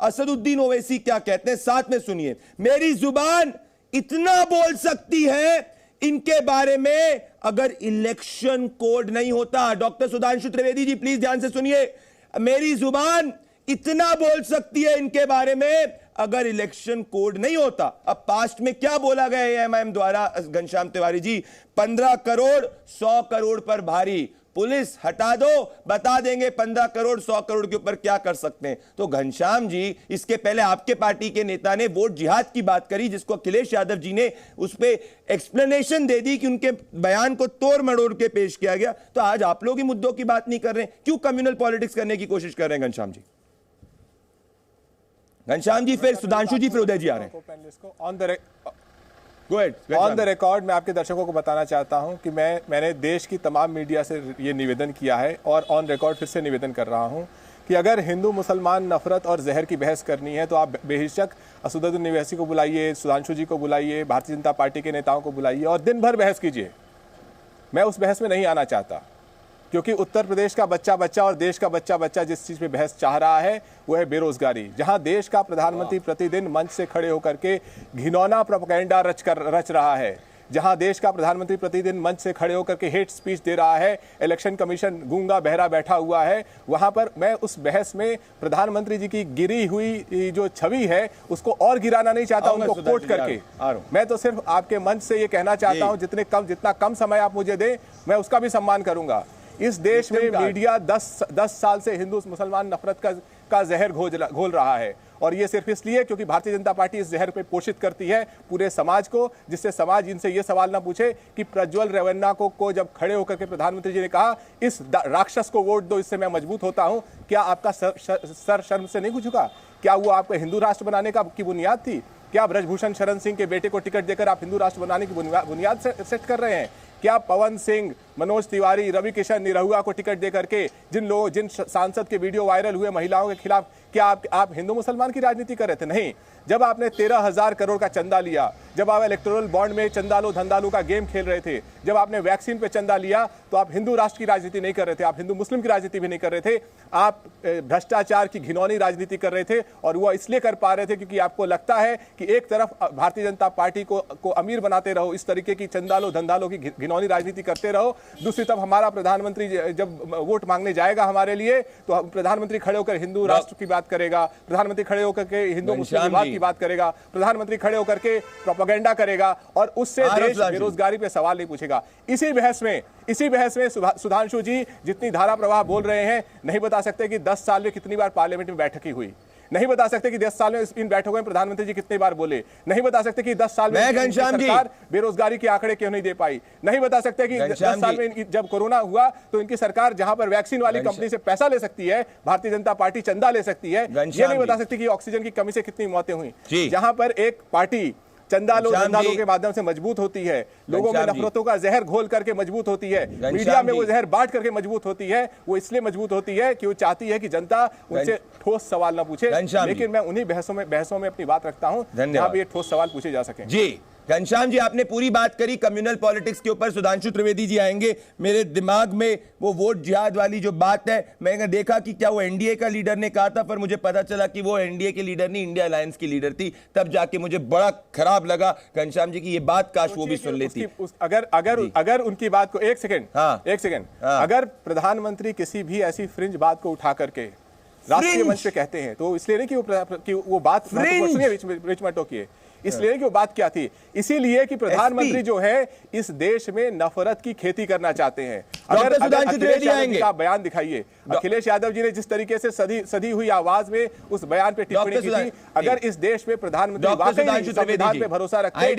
असदुद्दीन ओवैसी क्या कहते हैं, साथ में सुनिए। मेरी जुबान इतना बोल सकती है इनके बारे में अगर इलेक्शन कोड नहीं होता। डॉक्टर सुधांशु त्रिवेदी जी प्लीज ध्यान से सुनिए। मेरी जुबान इतना बोल सकती है इनके बारे में अगर इलेक्शन कोड नहीं होता। अब पास्ट में क्या बोला गया एएमआईएम द्वारा घनश्याम तिवारी जी, 15 करोड़ 100 करोड़ पर भारी, पुलिस हटा दो, बता देंगे 15 करोड़ 100 करोड़ के ऊपर क्या कर सकते हैं। तो घनश्याम जी, इसके पहले आपके पार्टी के नेता ने वोट जिहाद की बात करी, जिसको अखिलेश यादव जी ने उस पर एक्सप्लेनेशन दे दी कि उनके बयान को तोड़ मड़ोड़ के पेश किया गया। तो आज आप लोग ही मुद्दों की बात नहीं कर रहे हैं, क्यों कम्युनल पॉलिटिक्स करने की कोशिश कर रहे हैं घनश्याम जी? घनश्याम जी, फिर सुधांशु जी, फिर उदय जी आ रहे हैं। ऑन द रिकॉर्ड मैं आपके दर्शकों को बताना चाहता हूं कि मैंने देश की तमाम मीडिया से ये निवेदन किया है और ऑन रिकॉर्ड फिर से निवेदन कर रहा हूं कि अगर हिंदू मुसलमान नफरत और जहर की बहस करनी है तो आप बेहिचक असदुद्दीन ओवैसी को बुलाइए, सुधांशु जी को बुलाइए, भारतीय जनता पार्टी के नेताओं को बुलाइए और दिन भर बहस कीजिए। मैं उस बहस में नहीं आना चाहता, क्योंकि उत्तर प्रदेश का बच्चा बच्चा और देश का बच्चा बच्चा जिस चीज पे बहस चाह रहा है वो है बेरोजगारी। जहां देश का प्रधानमंत्री प्रतिदिन मंच से खड़े होकर के घिनौना प्रोपेगेंडा रच रहा है, जहां देश का प्रधानमंत्री प्रतिदिन मंच से खड़े होकर के हेट स्पीच दे रहा है, इलेक्शन कमीशन गूंगा बहरा बैठा हुआ है, वहां पर मैं उस बहस में प्रधानमंत्री जी की गिरी हुई जो छवि है उसको और गिराना नहीं चाहता, उनको कोट करके। मैं तो सिर्फ आपके मंच से ये कहना चाहता हूं जितना कम समय आप मुझे दें मैं उसका भी सम्मान करूंगा। इस देश में मीडिया 10 साल से हिंदू मुसलमान नफरत का जहर घोल रहा है और ये सिर्फ इसलिए क्योंकि भारतीय जनता पार्टी इस जहर पे पोषित करती है पूरे समाज को, जिससे समाज इनसे ये सवाल ना पूछे कि प्रज्वल रेवन्ना को जब खड़े होकर के प्रधानमंत्री जी ने कहा इस राक्षस को वोट दो, इससे मैं मजबूत होता हूं, क्या आपका सर शर्म से नहीं झुका? क्या वो आपको हिंदू राष्ट्र बनाने की बुनियाद थी? क्या ब्रजभूषण शरण सिंह के बेटे को टिकट देकर आप हिंदू राष्ट्र बनाने की बुनियाद सेट कर रहे हैं? क्या पवन सिंह, मनोज तिवारी, रवि किशन निरहुआ को टिकट देकर के जिन सांसद के वीडियो वायरल हुए महिलाओं के खिलाफ, क्या आप हिंदू मुसलमान की राजनीति कर रहे थे? नहीं। जब आपने 13,000 करोड़ का चंदा लिया, जब आप इलेक्टोरल बॉन्ड में चंदा लो धंधा लो का गेम खेल रहे थे, जब आपने वैक्सीन पे चंदा लिया, तो आप हिंदू राष्ट्र की राजनीति नहीं कर रहे थे, आप हिंदू मुस्लिम की राजनीति भी नहीं कर रहे थे, आप भ्रष्टाचार की घिनौनी राजनीति कर रहे थे। और वो इसलिए कर पा रहे थे क्योंकि आपको लगता है कि एक तरफ भारतीय जनता पार्टी को अमीर बनाते रहो, इस तरीके की चंदा लो धंधा लो की घिनौनी राजनीति करते रहो, दूसरी तरफ हमारा प्रधानमंत्री जब वोट मांगने जाएगा हमारे लिए तो प्रधानमंत्री खड़े होकर हिंदू राष्ट्र की बात करेगा, प्रधानमंत्री खड़े होकर के हिंदू मुस्लिम विवाद की बात करेगा, प्रधानमंत्री खड़े होकर के प्रोपेगेंडा करेगा और उससे देश बेरोजगारी पे सवाल नहीं पूछेगा। इसी बहस में सुधांशु जी जितनी धारा प्रवाह बोल रहे हैं, नहीं बता सकते कि 10 साल में कितनी बार पार्लियामेंट में बैठक हुई, नहीं बता सकते कि 10 साल में इन बैठकों में प्रधानमंत्री जी कितनी बार बोले, नहीं बता सकते कि 10 साल में सरकार बेरोजगारी के आंकड़े क्यों नहीं दे पाई, नहीं बता सकते कि 10 साल में जब कोरोना हुआ तो इनकी सरकार जहां पर वैक्सीन वाली कंपनी से पैसा ले सकती है, भारतीय जनता पार्टी चंदा ले सकती है, ये नहीं बता सकती कि ऑक्सीजन की कमी से कितनी मौतें हुई। जहां पर एक पार्टी चंदा लो धंधा लो के माध्यम से मजबूत होती है, लोगों में नफरतों का जहर घोल करके मजबूत होती है, मीडिया में वो जहर बांट करके मजबूत होती है, वो इसलिए मजबूत होती है कि वो चाहती है कि जनता उनसे ठोस सवाल ना पूछे। लेकिन मैं उन्हीं बहसों में अपनी बात रखता हूं जहां पे ये ठोस सवाल पूछे जा सके। जी घनश्याम जी, आपने पूरी बात करी कम्युनल पॉलिटिक्स के ऊपर। सुधांशु त्रिवेदी जी आएंगे। मेरे दिमाग में वो वोट जिहाद वाली जो बात है, मैंने देखा कि क्या वो एनडीए का लीडर ने कहा था, पर मुझे पता चला कि वो एनडीए के लीडर नहीं, इंडिया अलायंस की लीडर थी। तब जाके मुझे बड़ा खराब लगा घनश्याम जी की ये बात, काश वो भी सुन लेती। अगर उनकी बात को एक सेकंड अगर प्रधानमंत्री किसी भी ऐसी फ्रिंज बात को उठा करके राष्ट्रीय मंच पे कहते हैं तो इसलिए नहीं कि वो बात रिच मटो की, इसलिए कि वो बात क्या थी, इसीलिए कि प्रधानमंत्री जो है इस देश में नफरत की खेती करना चाहते हैं। अगर अखिलेश यादव जी का बयान दिखाइए, अखिलेश यादव जी ने जिस तरीके से सदी हुई आवाज में उस बयान पे टिप्पणी की थी, अगर इस देश में प्रधानमंत्री वाकई संविधान पे भरोसा रखते हैं,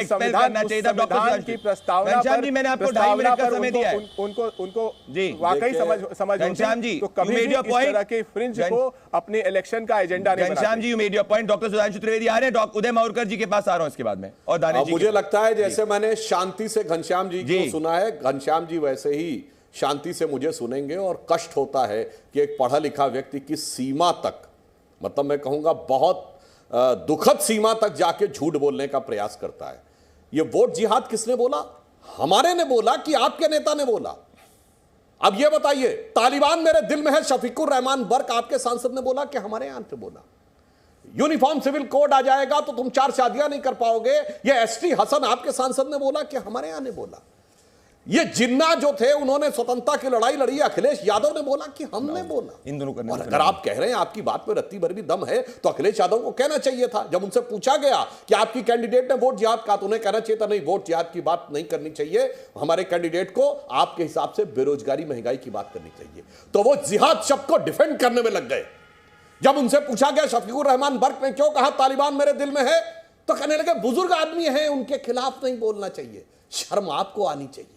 संविधान की प्रस्तावना उनको वाकई समझ तो कभी भी इस तरह के फ्रिंज को अपने इलेक्शन का एजेंडा नहीं बनाते। पॉइंट। डॉक्टर सुधांशु त्रिवेदी आ रहे हैं, उदय मावरकर जी के पास आ रहा हूं इसके बाद में, और दानिश जी। मुझे लगता है जैसे मैंने शांति से घनश्याम जी को सुना है, घनश्याम जी वैसे ही शांति से मुझे सुनेंगे। और कष्ट होता है कि एक पढ़ा लिखा व्यक्ति की सीमा तक, मतलब मैं कहूंगा बहुत दुखद सीमा तक जाके झूठ बोलने का प्रयास करता है। ये वोट जिहाद किसने बोला? हमारे ने बोला कि आपके नेता ने बोला? अब ये बताइए, तालिबान मेरे दिल में है, शफीकुर रहमान बर्क आपके सांसद ने बोला कि हमारे यहां पे बोला। यूनिफॉर्म सिविल कोड आ जाएगा तो तुम 4 शादियां नहीं कर पाओगे, ये एसटी हसन आपके सांसद ने बोला कि हमारे यहां ने बोला। ये जिन्ना जो थे उन्होंने स्वतंत्रता की लड़ाई लड़ी, अखिलेश यादव ने बोला कि हमने बोला। इन दोनों करने और अगर आप कह रहे हैं आपकी बात में रत्ती भर भी दम है तो अखिलेश यादव को कहना चाहिए था, जब उनसे पूछा गया कि आपकी कैंडिडेट ने वोट जिहाद कहा तो उन्हें कहना चाहिए था नहीं, वोट जिहाद की बात नहीं करनी चाहिए, हमारे कैंडिडेट को आपके हिसाब से बेरोजगारी महंगाई की बात करनी चाहिए। तो वो जिहाद शब्द को डिफेंड करने में लग गए। जब उनसे पूछा गया शफीकुर रहमान बर्क ने क्यों कहा तालिबान मेरे दिल में है, तो कहने लगे बुजुर्ग आदमी है, उनके खिलाफ नहीं बोलना चाहिए, शर्म आपको आनी चाहिए।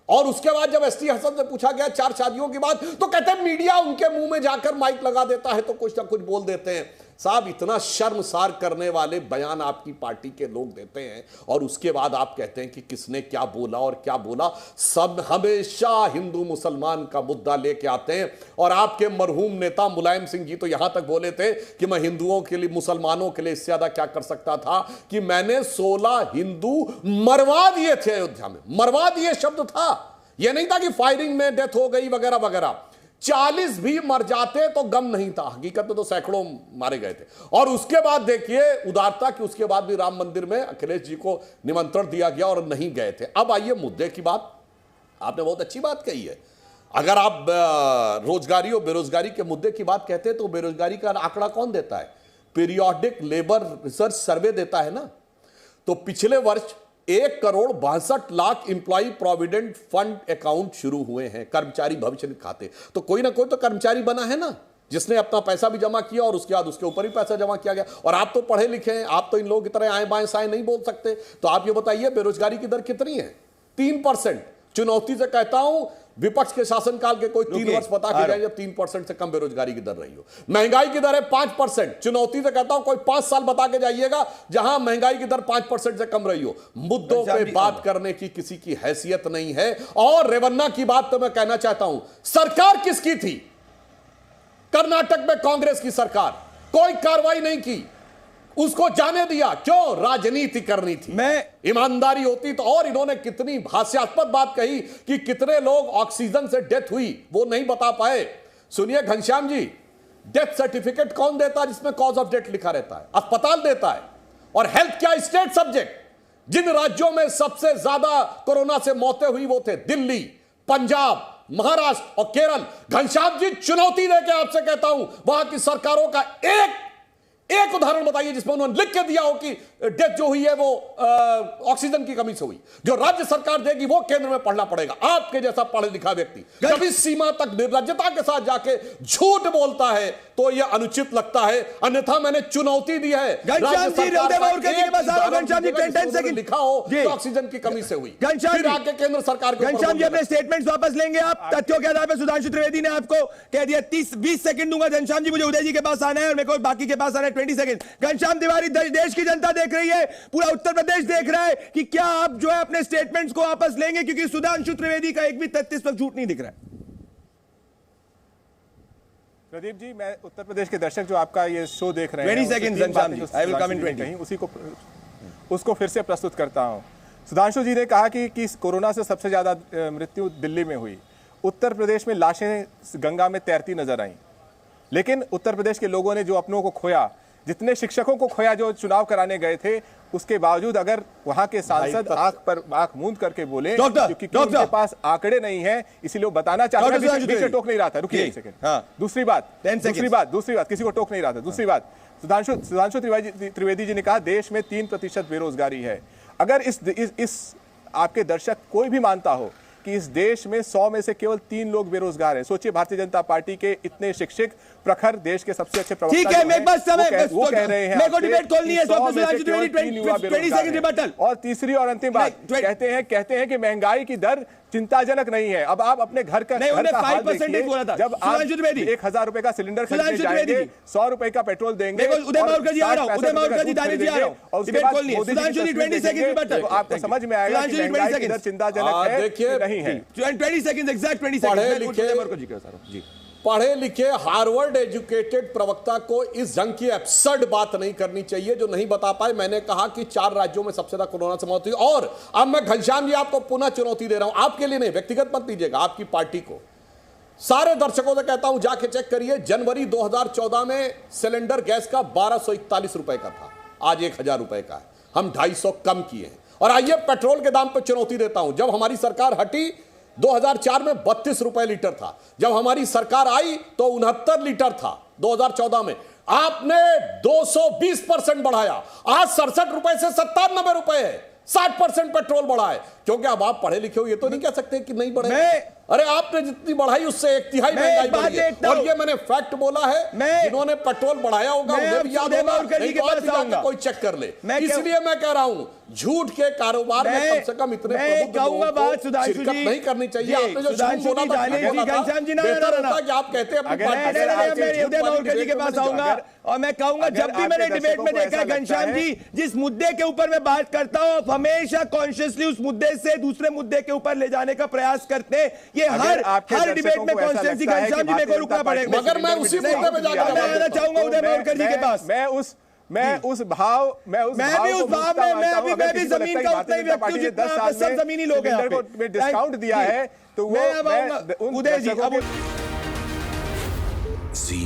और उसके बाद जब एसटी हसन से पूछा गया 4 शादियों की बात, तो कहते हैं मीडिया उनके मुंह में जाकर माइक लगा देता है तो कुछ ना कुछ बोल देते हैं। साहब, इतना शर्मसार करने वाले बयान आपकी पार्टी के लोग देते हैं और उसके बाद आप कहते हैं कि किसने क्या बोला और क्या बोला। सब हमेशा हिंदू मुसलमान का मुद्दा लेके आते हैं। और आपके मरहूम नेता मुलायम सिंह जी तो यहां तक बोले थे कि मैं हिंदुओं के लिए, मुसलमानों के लिए इससे ज्यादा क्या कर सकता था कि मैंने 16 हिंदू मरवा दिए थे अयोध्या में। मरवा दिए शब्द था, यह नहीं था कि फायरिंग में डेथ हो गई वगैरह वगैरह। 40 भी मर जाते तो गम नहीं था, हकीकत में तो सैकड़ों मारे गए थे। और उसके बाद देखिए उदारता कि उसके बाद भी राम मंदिर में अखिलेश जी को निमंत्रण दिया गया और नहीं गए थे। अब आइए मुद्दे की बात, आपने बहुत अच्छी बात कही है। अगर आप रोजगारी और बेरोजगारी के मुद्दे की बात कहते हैं तो बेरोजगारी का आंकड़ा कौन देता है? पीरियोडिक लेबर रिसर्च सर्वे देता है ना। तो पिछले वर्ष 1,62,00,000 इंप्लॉई प्रोविडेंट फंड अकाउंट शुरू हुए हैं, कर्मचारी भविष्य निधि खाते। तो कोई ना कोई तो कर्मचारी बना है ना, जिसने अपना पैसा भी जमा किया और उसके बाद उसके ऊपर ही पैसा जमा किया गया। और आप तो पढ़े लिखे हैं, आप तो इन लोगों की तरह आए बाएं साएं नहीं बोल सकते। तो आप ये बताइए बेरोजगारी की दर कितनी है? 3%। चुनौती से कहता हूं विपक्ष के शासनकाल के कोई 3 वर्ष बता के जाए जब 3% से कम बेरोजगारी की दर रही हो। महंगाई की दर है 5%। चुनौती से कहता हूं कोई 5 साल बता के जाइएगा जहां महंगाई की दर 5% से कम रही हो। मुद्दों पे बात करने की किसी की हैसियत नहीं है। और रेवन्ना की बात तो मैं कहना चाहता हूं, सरकार किसकी थी? कर्नाटक में कांग्रेस की सरकार, कोई कार्रवाई नहीं की, उसको जाने दिया। क्यों? राजनीति करनी थी। ईमानदारी होती तो। और इन्होंने कितनी हास्यास्पद बात कही कि कितने लोग ऑक्सीजन से डेथ हुई वो नहीं बता पाए। सुनिए घनश्याम जी, डेथ सर्टिफिकेट कौन देता है जिसमें कॉज ऑफ डेथ लिखा रहता है? अस्पताल देता है। और हेल्थ क्या स्टेट सब्जेक्ट? जिन राज्यों में सबसे ज्यादा कोरोना से मौतें हुई वो थे दिल्ली, पंजाब, महाराष्ट्र और केरल। घनश्याम जी, चुनौती देकर आपसे कहता हूं वहां की सरकारों का एक उदाहरण बताइए जिसमें उन्होंने लिख के दिया हो कि डेथ जो हुई है वो ऑक्सीजन की कमी से हुई। जो राज्य सरकार देगी वो केंद्र में पढ़ना पड़ेगा। आपके जैसा पढ़ा लिखा व्यक्ति कभी सीमा तक निर्लज्जता के साथ जाके झूठ बोलता है तो यह अनुचित लगता है। अन्यथा मैंने चुनौती दी है, राज्य सरकार लिखा हो तो ऑक्सीजन की कमी से हुई, फिर आके केंद्र सरकार को। घनश्याम जी अपने स्टेटमेंट्स वापस लेंगे आप? तथ्यों के आधार पर सुधांशु त्रिवेदी ने आपको कह दिया 30-20 सेकंड दूंगा। घनश्याम जी, मुझे उदय जी के पास आना है और मेरे को बाकी के पास आना है 20 सेकंड। घनश्याम तिवारी, देश की जनता देख रही है, पूरा उत्तर प्रदेश देख रहा है कि क्या आप जो है अपने स्टेटमेंट्स को वापस लेंगे, क्योंकि सुधांशु त्रिवेदी का एक भी तथ्य इस वक्त झूठ नहीं दिख रहा है। प्रदीप जी, मैं उत्तर प्रदेश के दर्शक जो आपका ये शो देख रहे हैं 20 second Ghanshyam ji, I will come in 20, उसको फिर से प्रस्तुत करता हूं। सुधांशु जी ने कहा कि कोरोना से सबसे ज्यादा मृत्यु दिल्ली में हुई। उत्तर प्रदेश में लाशें गंगा में तैरती नजर आई। लेकिन उत्तर प्रदेश के लोगों ने जो अपनों को खोया, जितने शिक्षकों को खोया जो चुनाव कराने गए थे, उसके बावजूद अगर वहां के सांसद आंख मूंद करके बोले क्योंकि उनके पास आंकड़े नहीं है, इसीलिए वो बताना चाहते हैं। बीच टोक नहीं रहा था, रुकिए एक सेकंड। दूसरी बात किसी को टोक नहीं रहा था। दूसरी बात, सुधांशु त्रिवेदी जी ने कहा देश में 3% बेरोजगारी है। अगर इस आपके दर्शक कोई भी मानता हो कि इस देश में 100 में से केवल 3 लोग बेरोजगार हैं, सोचिए भारतीय जनता पार्टी के इतने शिक्षक प्रखर, देश के सबसे अच्छे प्रवक्ता, ठीक है, मैं बस समय वो कह रहे हैं मेरे को डिबेट खोलनी है, 20 सेकंड रिबटल। और तीसरी और अंतिम बात, कहते हैं कि महंगाई की दर चिंताजनक नहीं है। अब आप अपने घर का 5% बोला था। जब आप 1000 रुपए का सिलेंडर खरीदने जाएंगे, 100 रुपए का पेट्रोल देंगे, उदय मावकर जी आ रहा हूं, उदय मावकर जी दानी जी आ रहा हूं, और उसके बाद मोदी जी 20 सेकंड रिबटल, तो आपको समझ में आएगा कि महंगाई की दर चिंताजनक है कि नहीं है। 20 सेकंड एग्जैक्ट 20 सेकंड। पढ़े लिखे हार्वर्ड एजुकेटेड प्रवक्ता को इस जंग की एब्सर्ड बात नहीं करनी चाहिए जो नहीं बता पाए। मैंने कहा कि 4 राज्यों में सबसे ज्यादा कोरोना से मौत हुई। और अब मैं घनश्याम जी आपको पुनः चुनौती दे रहा हूं, आपके लिए नहीं, व्यक्तिगत मत लीजिएगा, आपकी पार्टी को। सारे दर्शकों से कहता हूं जाके चेक करिए, जनवरी 2014 में सिलेंडर गैस का 1241 रुपए का था, आज 1000 रुपए का है। हम 250 कम किए हैं। और आइए पेट्रोल के दाम पर चुनौती देता हूं। जब हमारी सरकार हटी 2004 में 32 रुपए लीटर था, जब हमारी सरकार आई तो 69 लीटर था 2014 में। आपने 220% बढ़ाया, आज 67 रुपए से 97 रुपए है, 60% पेट्रोल बढ़ा है। क्योंकि अब आप पढ़े लिखे हो, ये तो नहीं कह सकते कि नहीं बढ़े। अरे आपने जितनी बढ़ाई उससे 1/3 महंगाई बढ़ी है। और ये मैंने फैक्ट बोला है, जिन्होंने पेट्रोल बढ़ाया होगा उन्हें भी याद होगा, नहीं तो आज भी जाके कोई चेक कर ले। इसलिए मैं कह रहा हूं झूठ के कारोबार में कम से कम इतने प्रबुद्ध लोगों को शिरकत नहीं करनी चाहिए। आपने जो झूठ बोला था, बेहतर होता कि आप कहते के पास आऊंगा और मैं कहूंगा, जब भी मैंने डिबेट में देखा घनश्याम जी, जिस मुद्दे के ऊपर मैं बात करता हूं, हमेशा कॉन्शियसली उस मुद्दे से दूसरे मुद्दे के ऊपर ले जाने का प्रयास करते हैं। ये हर डिबेट में कॉन्स्टेंसी घनश्याम जी मेरे को रुकना पड़ेगा। मगर मैं उसी मुद्दे पे जाकर आना चाहूंगा उदय मावड़कर जी के पास। मैं उस भाव में मैं भी जमीन का उतना ही व्यक्ति हूं जितना आप सब जमीनी लोग हैं। में डिस्काउंट दिया है तो वो उदय जी। जी